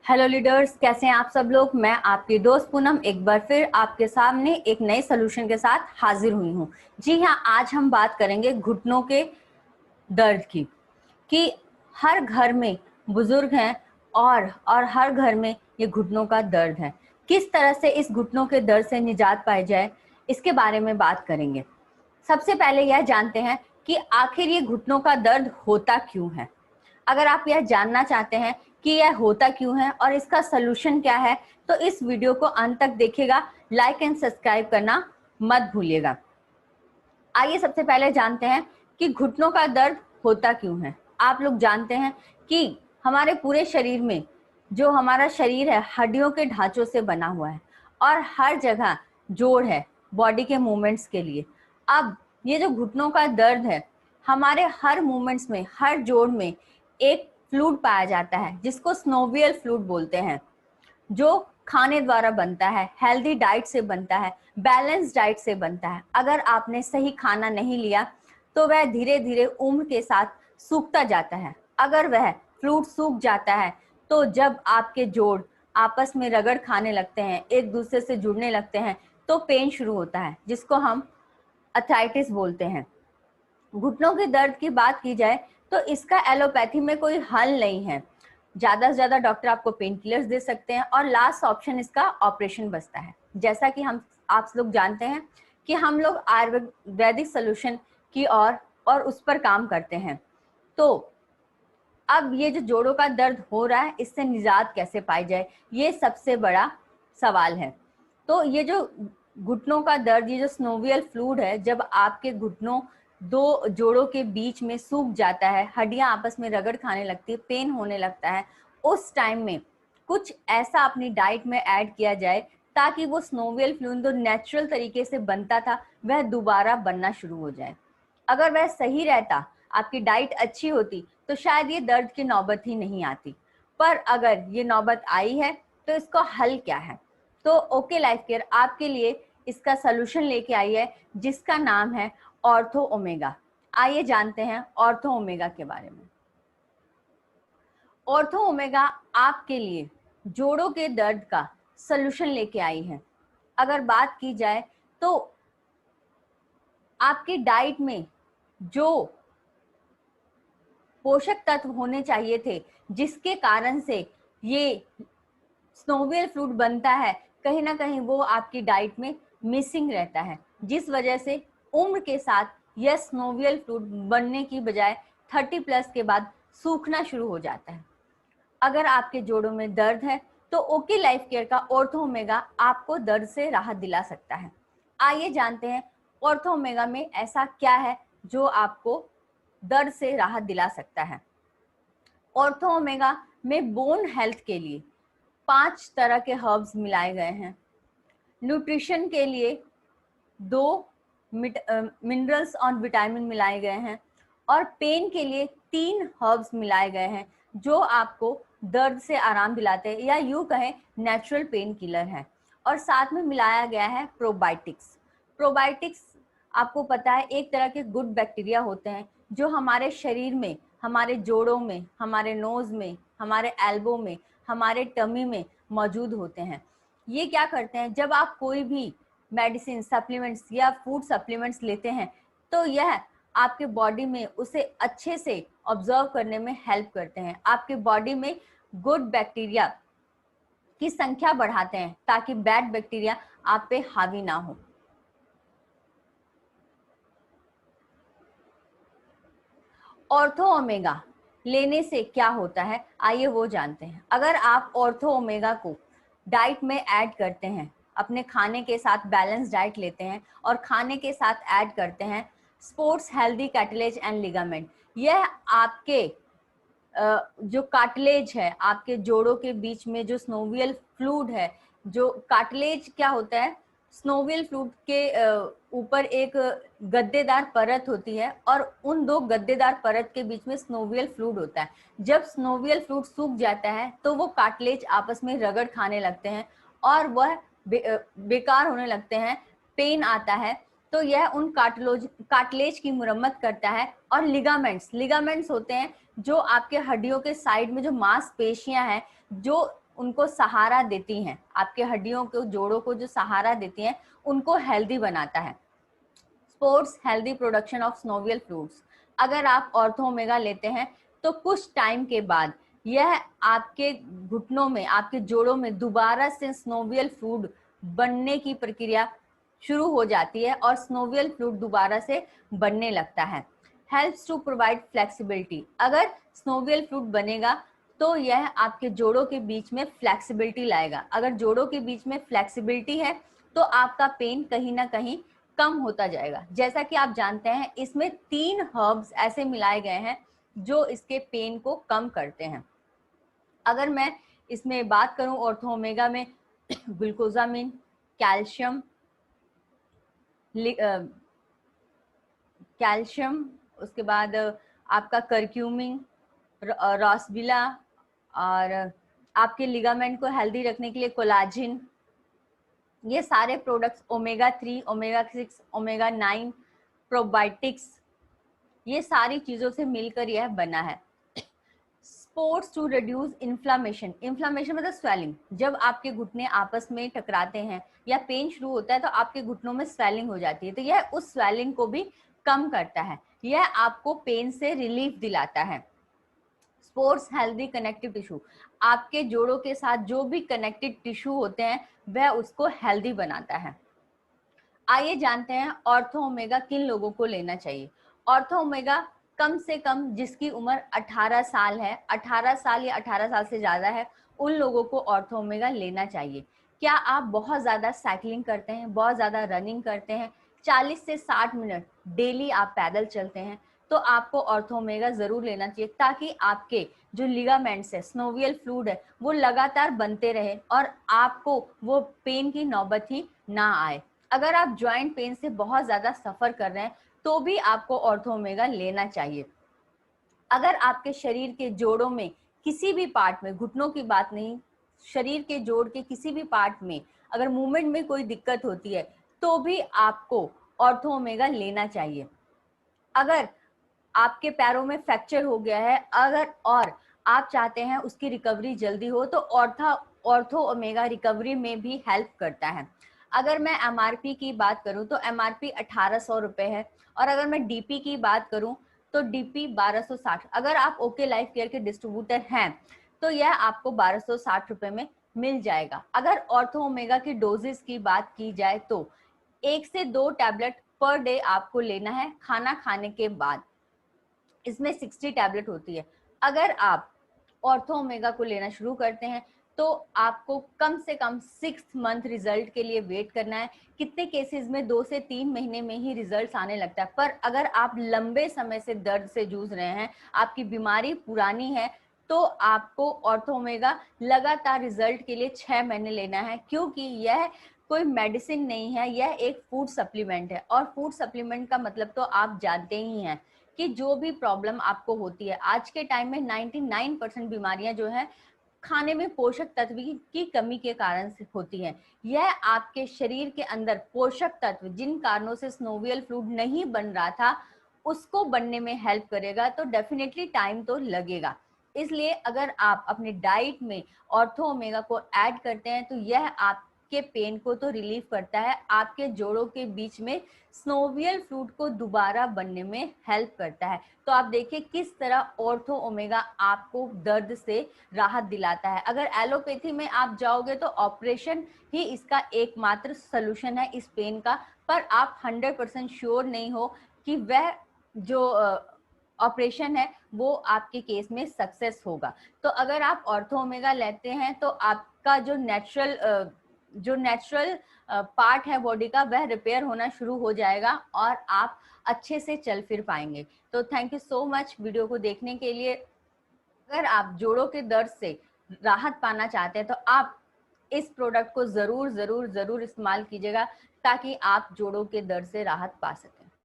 Hello leaders, कैसे हैं आप सब लोग। मैं आपकी दोस्त पूनम एक बार फिर आपके सामने एक नए सोल्यूशन के साथ हाजिर हुई हूँ। जी हाँ, आज हम बात करेंगे घुटनों के दर्द की कि हर घर में बुजुर्ग हैं और हर घर में ये घुटनों का दर्द है। किस तरह से इस घुटनों के दर्द से निजात पाई जाए, इसके बारे में बात करेंगे। सबसे पहले यह जानते हैं कि आखिर ये घुटनों का दर्द होता क्यों है। अगर आप यह जानना चाहते हैं कि यह होता क्यों है और इसका सलूशन क्या है, तो इस वीडियो को अंत तक देखिएगा। लाइक एंड सब्सक्राइब करना मत भूलिएगा। आइए सबसे पहले जानते हैं कि घुटनों का दर्द होता क्यों है। आप लोग जानते हैं कि हमारे पूरे शरीर में जो हमारा शरीर है हड्डियों के ढांचों से बना हुआ है और हर जगह जोड़ है बॉडी के मूवमेंट्स के लिए। अब ये जो घुटनों का दर्द है, हमारे हर मूवमेंट्स में, हर जोड़ में एक फ्लूइड पाया जाता है जिसको स्नोवियल फ्लूइड बोलते हैं, जो खाने द्वारा बनता है, हेल्दी डाइट से बनता है, बैलेंस डाइट से बनता है। अगर आपने सही खाना नहीं लिया तो वह धीरे धीरे उम्र के साथ सूखता जाता है। अगर वह फ्लूइड सूख जाता है तो जब आपके जोड़ आपस में रगड़ खाने लगते हैं, एक दूसरे से जुड़ने लगते हैं, तो पेन शुरू होता है जिसको हम अर्थराइटिस बोलते हैं। घुटनों के दर्द की बात की जाए तो इसका एलोपैथी में कोई हल नहीं है। ज्यादा से ज्यादा डॉक्टर आपको पेन किलर्स दे सकते हैं और लास्ट ऑप्शन इसका ऑपरेशन बचता है। जैसा कि हम आप लोग जानते हैं कि हम लोग आयुर्वेदिक सोल्यूशन की और उस पर काम करते हैं। तो अब ये जो जोड़ों का दर्द हो रहा है, इससे निजात कैसे पाई जाए, ये सबसे बड़ा सवाल है। तो ये जो घुटनों का दर्द, ये जो स्नोवियल फ्लूइड है, जब आपके घुटनों दो जोड़ों के बीच में सूख जाता है, हड्डियां आपस में रगड़ खाने लगती है, पेन होने लगता है, उस टाइम में कुछ ऐसा अपनी डाइट में ऐड किया जाए ताकि वो स्नोवियल फ्लूइड जो नेचुरल तरीके से बनता था वह दोबारा बनना शुरू हो जाए। अगर वह सही रहता, आपकी डाइट अच्छी होती, तो शायद ये दर्द की नौबत ही नहीं आती। पर अगर ये नौबत आई है तो इसका हल क्या है। तो ओके लाइफ केयर आपके लिए इसका सलूशन लेके आई है जिसका नाम है ऑर्थो ओमेगा। आइए जानते हैं ऑर्थो ओमेगा के बारे में। ऑर्थो ओमेगा आपके लिए जोड़ों के दर्द का सलूशन लेके आई है। अगर बात की जाए तो आपकी डाइट में जो पोषक तत्व होने चाहिए थे, जिसके कारण से ये स्नोवियल फ्लूइड बनता है, कहीं ना कहीं वो आपकी डाइट में मिसिंग रहता है, जिस वजह से उम्र के साथ यह स्नोवियल फ्लूइड बनने की बजाय 30+ के बाद सूखना शुरू हो जाता है। अगर आपके जोड़ों में दर्द है तो ओके लाइफ केयर का ऑर्थो ओमेगा आपको दर्द से राहत दिला सकता है। आइए जानते हैं ऑर्थो ओमेगा में ऐसा क्या है जो आपको दर्द से राहत दिला सकता है। ऑर्थो ओमेगा में बोन हेल्थ के लिए 5 तरह के हर्ब्स मिलाए गए हैं। न्यूट्रिशन के लिए 2 मिनरल्स और विटामिन मिलाए गए हैं और पेन के लिए 3 हर्ब्स मिलाए गए हैं जो आपको दर्द से आराम दिलाते हैं, या यूं कहें नेचुरल पेन किलर है। और साथ में मिलाया गया है प्रोबायोटिक्स। प्रोबायोटिक्स आपको पता है एक तरह के गुड बैक्टीरिया होते हैं जो हमारे शरीर में, हमारे जोड़ों में, हमारे नोज में, हमारे एल्बो में, हमारे टमी में मौजूद होते हैं। ये क्या करते हैं, जब आप कोई भी मेडिसिन, सप्लीमेंट्स या फूड सप्लीमेंट्स लेते हैं तो यह आपके बॉडी में उसे अच्छे से ऑब्जर्व करने में हेल्प करते हैं, आपके बॉडी में गुड बैक्टीरिया की संख्या बढ़ाते हैं ताकि बैड बैक्टीरिया आप पे हावी ना हो। ऑर्थो ओमेगा लेने से क्या होता है, आइए वो जानते हैं। अगर आप ऑर्थो ओमेगा को डाइट में ऐड करते हैं, अपने खाने के साथ बैलेंस डाइट लेते हैं और खाने के साथ ऐड करते हैं sports healthy cartilage and ligament, यह आपके जो कार्टिलेज है, आपके जोड़ों के बीच में जो स्नोवियल फ्लूइड है, जो कार्टिलेज क्या होता है, स्नोवियल फ्लूइड के ऊपर एक गद्देदार परत होती है और उन 2 गद्देदार परत के बीच में स्नोवियल फ्लूइड होता है। जब स्नोवियल फ्लूइड सूख जाता है तो वो कार्टिलेज आपस में रगड़ खाने लगते हैं और वह बेकार होने लगते हैं, पेन आता है। तो यह उन कार्टिलेज की मुरम्मत करता है। और लिगामेंट्स होते हैं जो आपके हड्डियों के साइड में जो मांसपेशियां हैं, जो उनको सहारा देती हैं, आपके हड्डियों को, जोड़ों को जो सहारा देती हैं, उनको हेल्दी बनाता है। Supports healthy production of synovial fluids. अगर आप ऑर्थो ओमेगा लेते हैं तो कुछ टाइम के बाद यह आपके घुटनों में, आपके जोड़ों में दोबारा से स्नोवियल फ्लूइड बनने की प्रक्रिया शुरू हो जाती है और स्नोवियल फ्लूइड दोबारा से बनने लगता है। Helps to provide flexibility. अगर स्नोवियल फ्लूइड बनेगा तो यह आपके जोड़ों के बीच में फ्लेक्सिबिलिटी लाएगा। अगर जोड़ों के बीच में फ्लेक्सिबिलिटी है तो आपका पेन कहीं ना कहीं कम होता जाएगा। जैसा कि आप जानते हैं इसमें 3 हर्ब्स ऐसे मिलाए गए हैं जो इसके पेन को कम करते हैं। अगर मैं इसमें बात करूं ऑर्थो ओमेगा में ग्लूकोजामिन, कैल्शियम, उसके बाद आपका करक्यूमिन, रॉसबिला, और आपके लिगामेंट को हेल्दी रखने के लिए कोलाजिन, ये सारे products omega 3, omega 6, omega 9, probiotics, ये सारी चीजों से मिलकर यह बना है। Supports to reduce inflammation. Inflammation मतलब स्वेलिंग। जब आपके घुटने आपस में टकराते हैं या पेन शुरू होता है तो आपके घुटनों में स्वेलिंग हो जाती है, तो यह उस स्वेलिंग को भी कम करता है। यह आपको पेन से रिलीफ दिलाता है। Supports healthy connective tissue. आपके जोड़ों के साथ जो भी कनेक्टेड टिश्यू होते हैं वह उसको हेल्दी बनाता है। आइए जानते हैं ऑर्थो ओमेगा किन लोगों को लेना चाहिए। ऑर्थो ओमेगा कम से कम जिसकी उम्र 18 साल है, 18 साल या 18 साल से ज्यादा है, उन लोगों को ऑर्थो ओमेगा लेना चाहिए। क्या आप बहुत ज्यादा साइकिलिंग करते हैं, बहुत ज्यादा रनिंग करते हैं, 40 से 60 मिनट डेली आप पैदल चलते हैं, तो आपको ऑर्थो ओमेगा जरूर लेना चाहिए, ताकि आपके जो लिगामेंट्स है, स्नोवियल फ्लूइड है, वो लगातार बनते रहे और आपको वो पेन की नौबत ही ना आए। अगर आप ज्वाइंट पेन से बहुत ज्यादा सफर कर रहे हैं तो भी आपको ऑर्थो ओमेगा लेना चाहिए। अगर आपके शरीर के जोड़ों में किसी भी पार्ट में, घुटनों की बात नहीं, शरीर के जोड़ के किसी भी पार्ट में अगर मूवमेंट में कोई दिक्कत होती है तो भी आपको ऑर्थो ओमेगा लेना चाहिए। अगर आपके पैरों में फ्रैक्चर हो गया है, अगर और आप चाहते हैं उसकी रिकवरी जल्दी हो, तो ऑर्थो ओमेगा रिकवरी में भी हेल्प करता है। अगर मैं एमआरपी की बात करूं तो एमआरपी 1800 रुपए है, और अगर मैं डीपी की बात करूं तो डीपी 1260। अगर आप ओके लाइफ केयर के डिस्ट्रीब्यूटर हैं तो यह आपको 1260 रुपए में मिल जाएगा। अगर ऑर्थो ओमेगा की डोजेस की बात की जाए तो 1 से 2 टैबलेट पर डे आपको लेना है खाना खाने के बाद। इसमें 60 टैबलेट होती है। अगर आप ऑर्थो ओमेगा को लेना शुरू करते हैं तो आपको कम से कम 6 मंथ रिजल्ट के लिए वेट करना है। कितने केसेस में 2 से 3 महीने में ही रिजल्ट आने लगता है, पर अगर आप लंबे समय से दर्द से जूझ रहे हैं, आपकी बीमारी पुरानी है, तो आपको ऑर्थो ओमेगा लगातार रिजल्ट के लिए 6 महीने लेना है, क्योंकि यह कोई मेडिसिन नहीं है, यह एक फूड सप्लीमेंट है। और फूड सप्लीमेंट का मतलब तो आप जानते ही हैं कि जो भी प्रॉब्लम आपको होती है, आज के टाइम में 99% बीमारियां जो है खाने में पोषक तत्व की कमी के कारण से होती है। यह आपके शरीर के अंदर पोषक तत्व, जिन कारणों से स्नोवियल फ्लूइड नहीं बन रहा था, उसको बनने में हेल्प करेगा। तो डेफिनेटली टाइम तो लगेगा, इसलिए अगर आप अपने डाइट में ऑर्थो ओमेगा को ऐड करते हैं तो यह आपके पेन को तो रिलीफ करता है, आपके जोड़ों के बीच में स्नोवियल फ्लूइड को दोबारा बनने में हेल्प करता है। तो आप देखिए किस तरह ऑर्थो ओमेगा आपको दर्द से राहत दिलाता है। अगर एलोपैथी में आप जाओगे तो ऑपरेशन ही इसका एकमात्र सलूशन है इस पेन का, पर आप 100% श्योर नहीं हो कि वह जो ऑपरेशन है वो आपके केस में सक्सेस होगा। तो अगर आप ऑर्थो ओमेगा लेते हैं तो आपका जो नेचुरल पार्ट है बॉडी का, वह रिपेयर होना शुरू हो जाएगा और आप अच्छे से चल फिर पाएंगे। तो thank you so much video को देखने के लिए। अगर आप जोड़ों के दर्द से राहत पाना चाहते हैं तो आप इस प्रोडक्ट को जरूर जरूर जरूर इस्तेमाल कीजिएगा, ताकि आप जोड़ों के दर्द से राहत पा सकें।